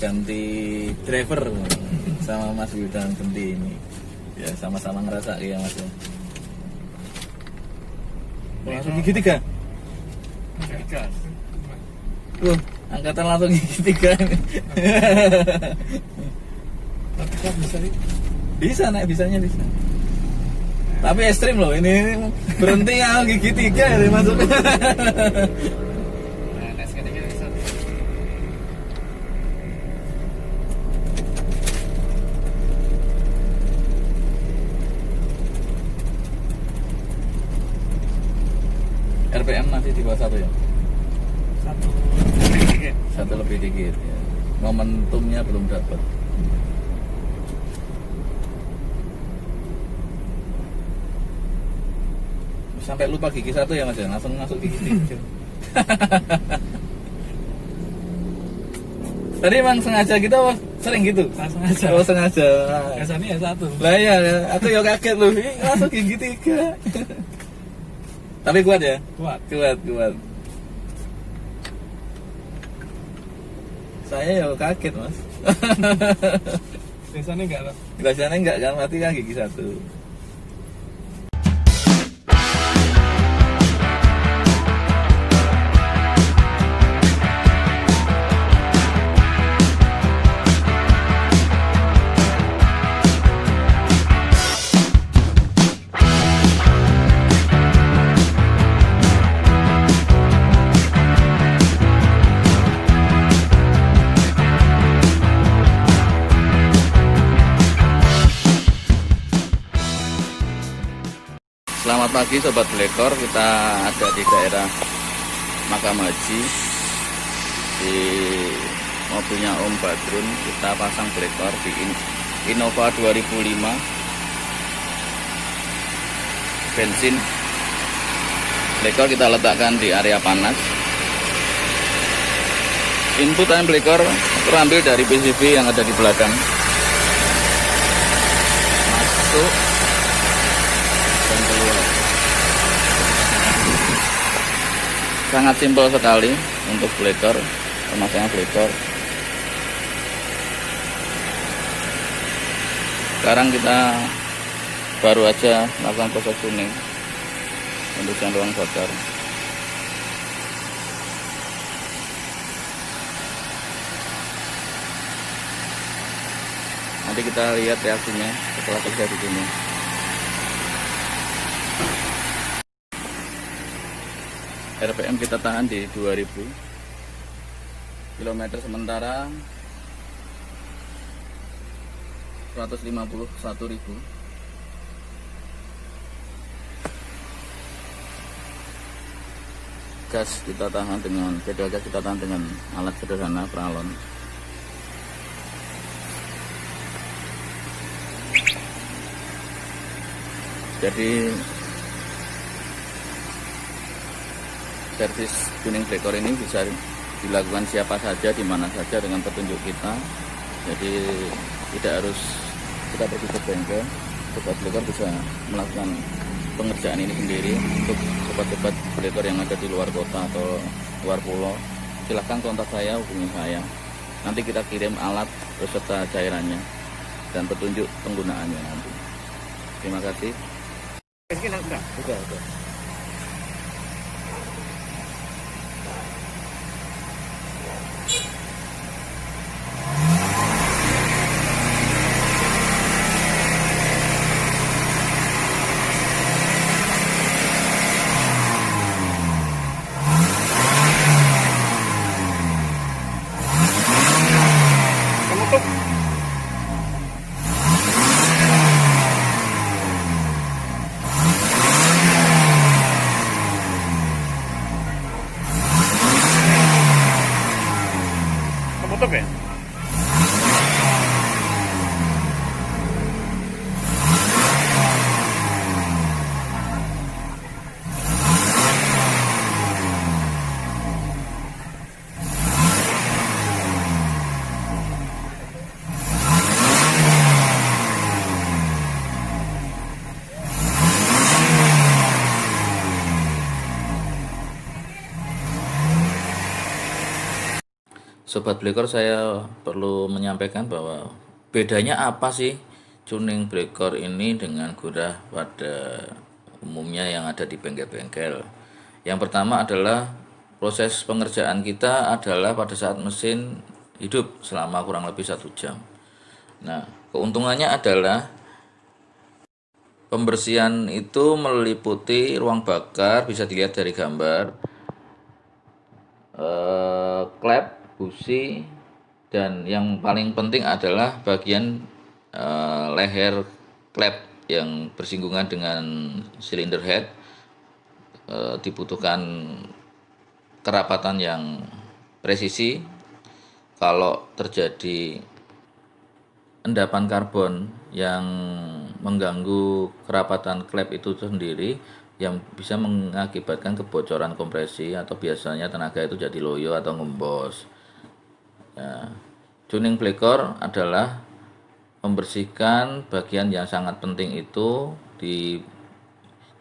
ganti driver sama Mas Wildan Genti ini. Ya sama-sama ngerasa ya Mas ya. Langsung gigi 3. Angkatan langsung gigi 3 ini. Tapi kan bisa nih. Bisa naik, bisanya bisa. Tapi ekstrim loh, ini berhenti ya gigi 3 ya masuk. RPM masih di bawah 1 ya? Satu lebih dikit ya. Momentumnya belum dapat. Sampai lupa gigi 1 ya Mas ya, langsung masuk gigi 3. Tadi emang sengaja gitu apa? Sering gitu? Sengaja. Oh sengaja. Biasanya ya 1. Lah iya, aku ya kaget loh, ini langsung gigi 3. Tapi kuat ya? Kuat. Kuat. Saya ya kaget Mas. Biasanya enggak loh. Biasanya enggak kan, mati kan gigi 1. Selamat pagi Sobat Blekor, kita ada di daerah Makam Haji. Di mobilnya Om Badrun kita pasang blekor di Innova 2005 bensin. Blekor kita letakkan di area panas. Input time blekor terambil dari PCB yang ada di belakang. Masuk dan keluar. Sangat simpel sekali untuk blekor, pemasangan blekor. Sekarang kita baru aja melakukan proses tuning untuk ruang bakar. Nanti kita lihat reaksinya setelah kerja di sini. RPM kita tahan di 2000 km sementara 151.000. Gas kita tahan dengan pedal gas kita tahan dengan alat sederhana pralon. Jadi servis tuning blekor ini bisa dilakukan siapa saja, di mana saja dengan petunjuk kita. Jadi tidak harus kita pergi ke bengkel. Sobat blekor bisa melakukan pengerjaan ini sendiri. Untuk sobat-sobat blekor yang ada di luar kota atau luar pulau, silahkan kontak saya, hubungi saya. Nanti kita kirim alat beserta cairannya dan petunjuk penggunaannya nanti. Terima kasih. Udah. Tutup ya? Sobat Blekor, saya perlu menyampaikan bahwa bedanya apa sih tuning Blekor ini dengan Gurah pada umumnya yang ada di bengkel-bengkel. Yang pertama adalah proses pengerjaan kita adalah pada saat mesin hidup selama kurang lebih 1 jam. Nah, keuntungannya adalah pembersihan itu meliputi ruang bakar, bisa dilihat dari gambar, klep, busi, dan yang paling penting adalah bagian leher klep yang bersinggungan dengan silinder head. Dibutuhkan kerapatan yang presisi. Kalau terjadi endapan karbon yang mengganggu kerapatan klep itu sendiri, yang bisa mengakibatkan kebocoran kompresi atau biasanya tenaga itu jadi loyo atau ngembos. Ya, tuning Blekor adalah membersihkan bagian yang sangat penting itu. Di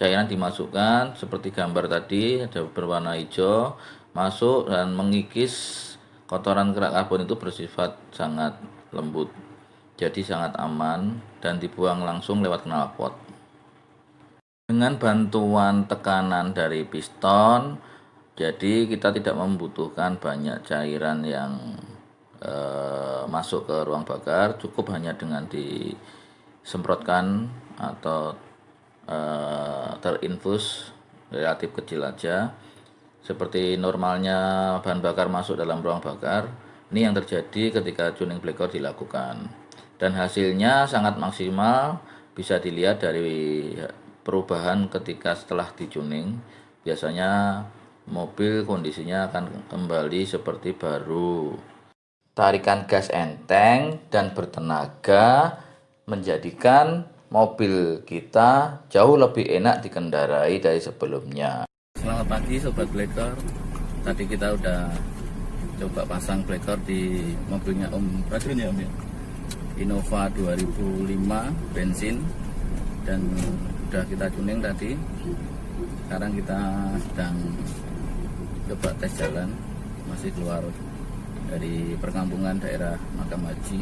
cairan dimasukkan seperti gambar tadi, ada berwarna hijau, masuk dan mengikis kotoran kerak karbon itu bersifat sangat lembut, jadi sangat aman dan dibuang langsung lewat knalpot. Dengan bantuan tekanan dari piston, jadi kita tidak membutuhkan banyak cairan yang masuk ke ruang bakar, cukup hanya dengan disemprotkan atau terinfus relatif kecil aja. Seperti normalnya bahan bakar masuk dalam ruang bakar, ini yang terjadi ketika tuning Blekor dilakukan, dan hasilnya sangat maksimal. Bisa dilihat dari perubahan ketika setelah dicuning. Biasanya mobil kondisinya akan kembali seperti baru. Tarikan gas enteng dan bertenaga menjadikan mobil kita jauh lebih enak dikendarai dari sebelumnya. Selamat pagi Sobat Blekor. Tadi kita udah coba pasang Blekor di mobilnya Om Badrun ya Om ya. Innova 2005 bensin, dan udah kita tuning tadi. Sekarang kita sedang coba tes jalan, masih keluar dari perkampungan daerah Makam Haji.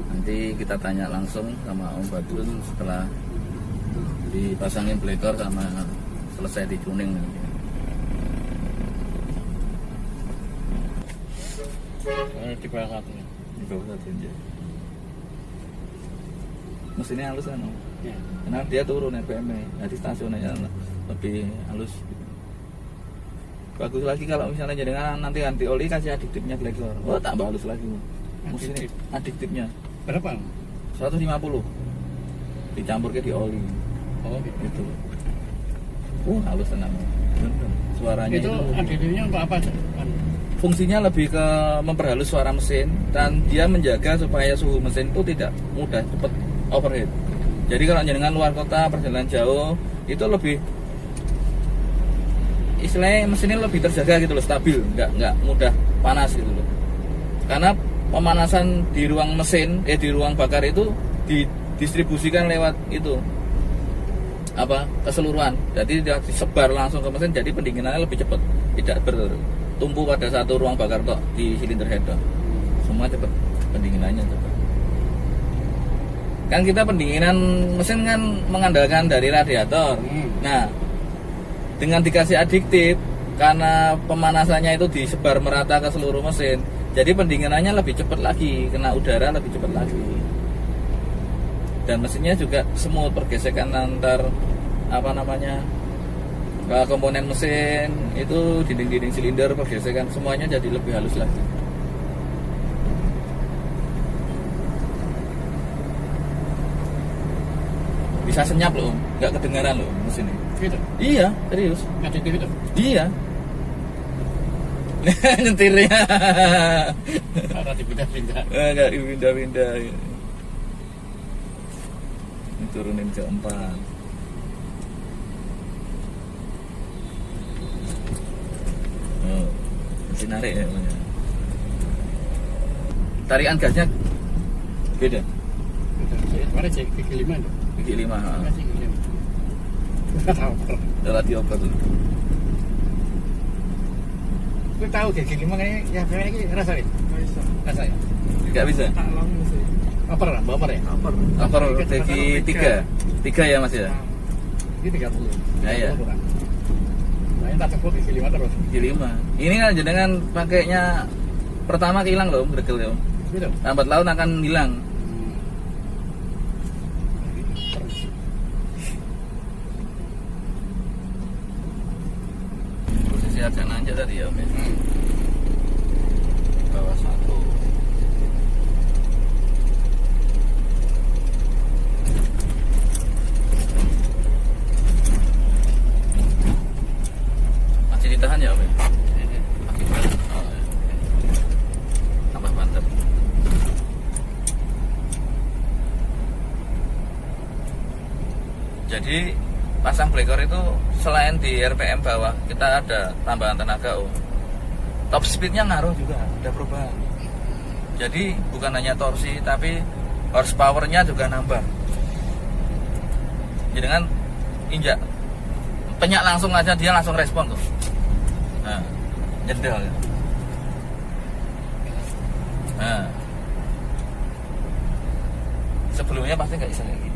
Nanti kita tanya langsung sama Om Badrun setelah dipasangin Blekor sama selesai dituning nanti. Di bawah satu ya. Di bawah satu aja. Mesinnya halus kan? Ya. Karena dia turun RPM-nya, nah di stasiunnya lebih halus. Bagus lagi kalau misalnya jangan nanti ganti oli, kasih adiktifnya Blekor. Oh, tambah halus lagi. Mesinnya adiktifnya Berapa? 150 dicampur ke di oli. Oh gitu. Itu halus tenang. Suaranya Itu adiktifnya untuk apa? Fungsinya lebih ke memperhalus suara mesin, dan dia menjaga supaya suhu mesin itu tidak mudah cepat overheat. Jadi kalau jenengan luar kota perjalanan jauh, itu lebih istilahnya mesinnya lebih terjaga gitu loh, stabil, nggak mudah panas gitu loh. Karena pemanasan di ruang mesin, di ruang bakar itu didistribusikan lewat itu keseluruhan. Jadi dia disebar langsung ke mesin, jadi pendinginannya lebih cepat, tidak bertumpu pada satu ruang bakar tok di silinder head tok. Semua cepat, pendinginannya cepat. Kan kita pendinginan mesin kan mengandalkan dari radiator. Nah, dengan dikasih adiktif, karena pemanasannya itu disebar merata ke seluruh mesin, jadi pendinginannya lebih cepat lagi, kena udara lebih cepat lagi. Dan mesinnya juga smooth, pergesekan antar komponen mesin itu, dinding-dinding silinder, pergesekan semuanya jadi lebih halus lagi. Bisa senyap loh, nggak kedengaran loh mesinnya. Gitu? Iya, serius. Adiktif itu? Iya. Nyetirnya Karena dipindah-pindah. nggak dipindah-pindah. Ini turunin ke 4. Masih narik ya. Tarikan gasnya beda. Kemarin cek gigi 5 itu. Gigi 5. Masih gigi 5. Nggak tahu. Udah latih obat tuh. Gue tahu gigi 5 kayaknya ya kayak ini rasain. Nggak bisa. Rasain. Nggak bisa. Tak lama sih. Upper lah, baper ya. Upper. Upper gigi 3 ya Mas ya. Nah, Ini 30. Ya, ya. Kurang. Nah, ini tak cepet gigi 5 terus. Gigi 5. Ini kan jenengan pakainya pertama hilang loh, gregel ya. Gitu. Lambat laun akan hilang. Posisi agak nanjak tadi ya Om ya. Bawah 1. Masih ditahan ya Om ya? Masih ditahan. Oh, ya. Tambah mantap. Jadi pasang breaker itu selain di RPM bawah kita ada tambahan tenaga Om. Top speednya ngaruh juga, ada perubahan. Jadi bukan hanya torsi tapi horsepowernya juga nambah. Jadi dengan injak penyak langsung aja dia langsung respon tuh. Nah, jedel ya. Nah, sebelumnya pasti nggak bisa kayak gini.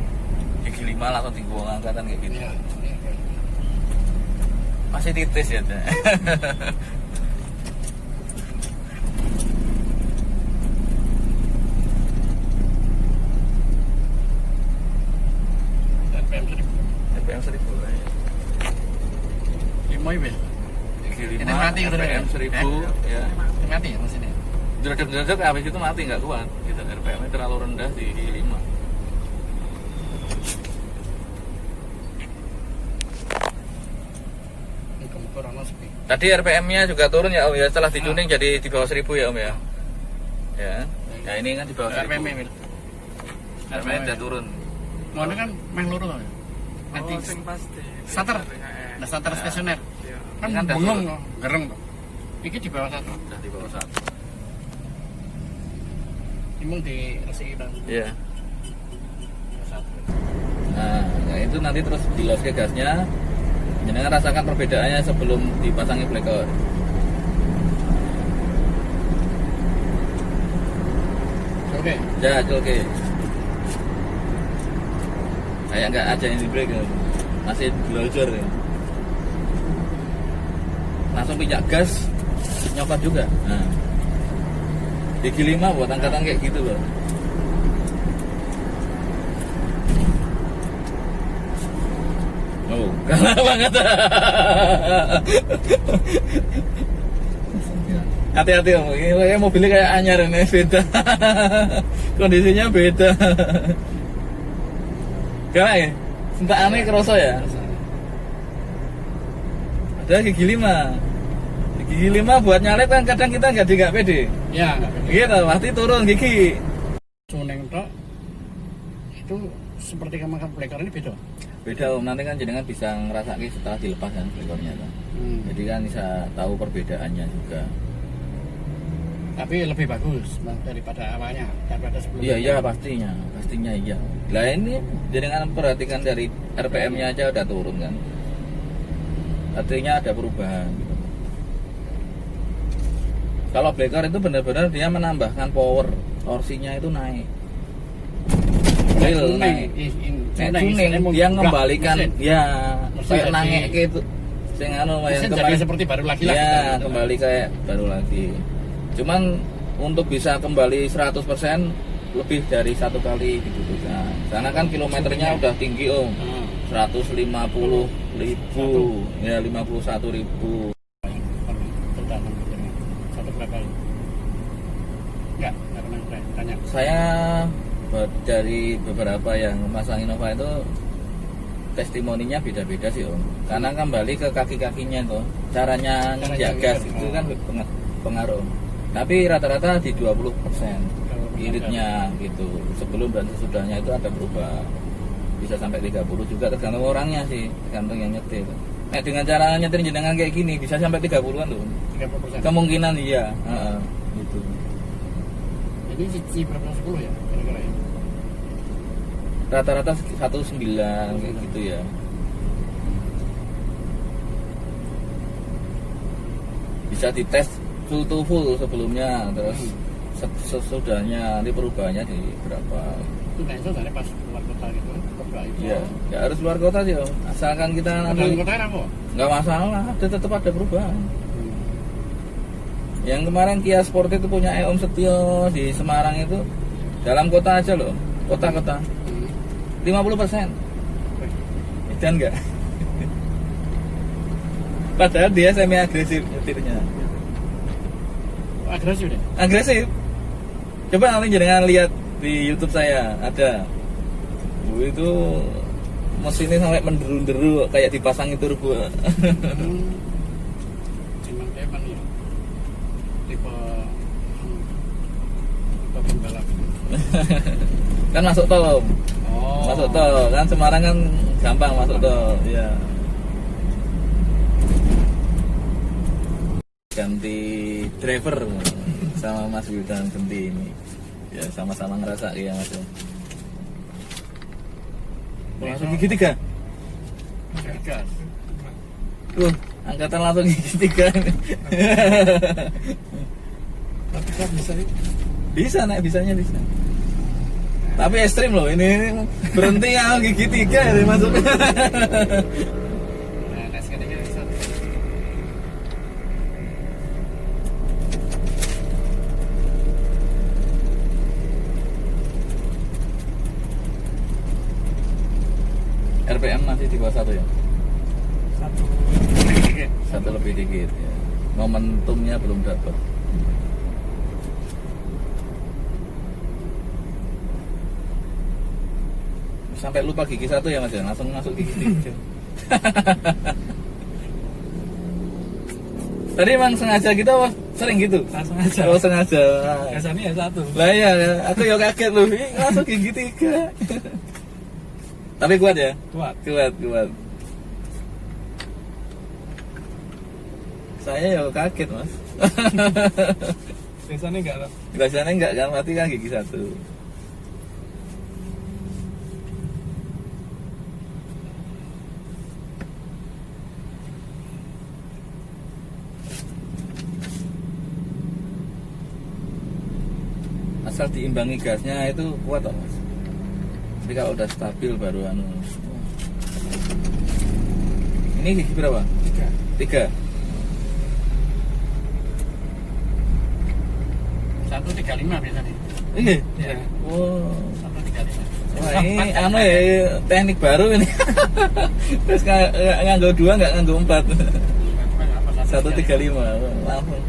Gigi 5 langsung dibuang angkatan kayak gini. Iya. Masih titis ya. Teh. RPM 1000. RPM 1000 lah ya. 5 ya. Gigi 5 Ini mati gitu RPM ya? 1000 ya. Ini mati ya mesinnya. Dredeg-dredeg habis itu mati nggak kuat. Gitu RPM-nya terlalu rendah di gigi 5. Ini kompor sama sepi. Tadi RPM-nya juga turun ya Om ya, setelah dituning jadi di bawah 1000 ya Om ya. Ya. Ya ini kan di bawah 1000. RPM ini. RPM udah turun. Mau ini kan main loro tuh. Nanti oh, sing pasti. starter. Nah, starter stasioner. Iya. Kan Ini kan udah bengong turun. kok, gereng tuh. Iki di bawah 1. Udah di bawah 1. Timbul di resi kita. Iya. Bawah 1. Nah, itu nanti terus dilos ke gasnya. Jangan rasakan perbedaannya sebelum dipasangi breaker. Oke. Ya, oke. Kayak nggak aja ini brake ya. Masih belajar ya. Langsung pinjak gas, nyopot juga. Nah. Gigi 5 buat angkatan kayak gitu loh. Oh, kalah banget. Hati-hati Om, ini mobilnya kayak anyar ini, beda. Kondisinya beda. Gak ya? Sentak aneh kerasa ya? Ada gigi 5. Gigi 5 buat nyalip kan kadang kita nggak pede. Ya, enggak beda. Gitu, pasti turun gigi. Suneng tok itu seperti kamar breaker ini beda. Beda Om, nanti kan jenengan bisa ngerasain setelah dilepas kan breakernya kan. Jadi kan bisa tahu perbedaannya juga. Tapi lebih bagus Bang, daripada awalnya, daripada sebelumnya. Iya pastinya iya. Lah ini jenengan perhatikan dari RPM-nya aja udah turun kan. Artinya ada perubahan gitu. Kalau breaker itu benar-benar dia menambahkan power, torsinya itu naik. Real naik. Tuning dia ngembalikan ya kayak nangek gitu. Sing anu Mesin jadi seperti baru lagi lah. ya kembali kayak baru lagi. Cuman untuk bisa kembali 100% lebih dari 1 kali dibutuhkan. Karena kan kilometernya udah tinggi Om. 150.000 ya 51.000. Satu berapa kali? Enggak pernah tanya. Saya dari beberapa yang masang Innova itu testimoninya beda-beda sih Om. Karena kembali ke kaki-kakinya tuh, caranya nginjak gas itu kan pengaruh. Tapi rata-rata di 20% iritnya gitu. Sebelum dan sesudahnya itu ada berubah. Bisa sampai 30 juga tergantung orangnya sih, tergantung yang nyetir. Nah, dengan cara nyetir jenengan kayak gini bisa sampai 30-an tuh. 30%. Kemungkinan iya, gitu. Ini cici berapa 10 ya kira-kira ya? Rata-rata 19 kayak gitu ya. Bisa bisa dites full to full sebelumnya, terus sesudahnya nanti perubahannya di berapa. Itu nah itu dari pas keluar kota gitu, coba itu. Iya, nggak harus luar kota sih Om. Asalkan kita Dalam nanti kota apa? nggak masalah, tetap ada perubahan. Yang kemarin Kia Sport itu punya Om Setio di Semarang itu dalam kota aja loh, kota-kota 50%. Dan enggak. Padahal dia semi agresif nyetirnya. Agresif deh. Agresif. Coba nanti jangan lihat di YouTube saya ada. Itu mesinnya sampai menderu-deru kayak dipasangi turbo. Emang teman ya. Tipe pembalap. Kan masuk tol. Oh. Masuk tol kan Semarang kan gampang masuk tol. Ya. Ganti driver sama Mas Wildan Genti ini. Ya sama-sama ngerasa ya Mas. Langsung gigi 3. Gas. Angkatan langsung gigi 3. Tapi kan bisa ya. Bisa naik, bisanya bisa. Tapi ekstrim loh ini berhenti ya gigi 3 ini masuk. Nah, tes ketiga bisa. RPM masih di bawah 1 ya? Satu. 1 lebih dikit ya. Momentumnya belum dapat. Sampai lupa gigi 1 ya Mas ya, langsung masuk gigi 3. Tadi emang sengaja gitu apa? Sering gitu? Sengaja. Oh sengaja. Biasanya ya satu. Lah iya, aku ya kaget loh, ini langsung gigi 3. Tapi kuat ya? Kuat. Kuat. Saya ya kaget Mas. Biasanya enggak loh. Biasanya enggak kan, mati kan gigi 1. Asal diimbangi gasnya itu kuat toh Mas. Tapi kalau udah stabil baru anu. Ini gigi berapa? 3. 135 biasanya. Iya. Iya. Oh. 135. Wah ini anu ya teknik baru ini. Terus nganggo 2 nggak nganggo 4. 135 langsung.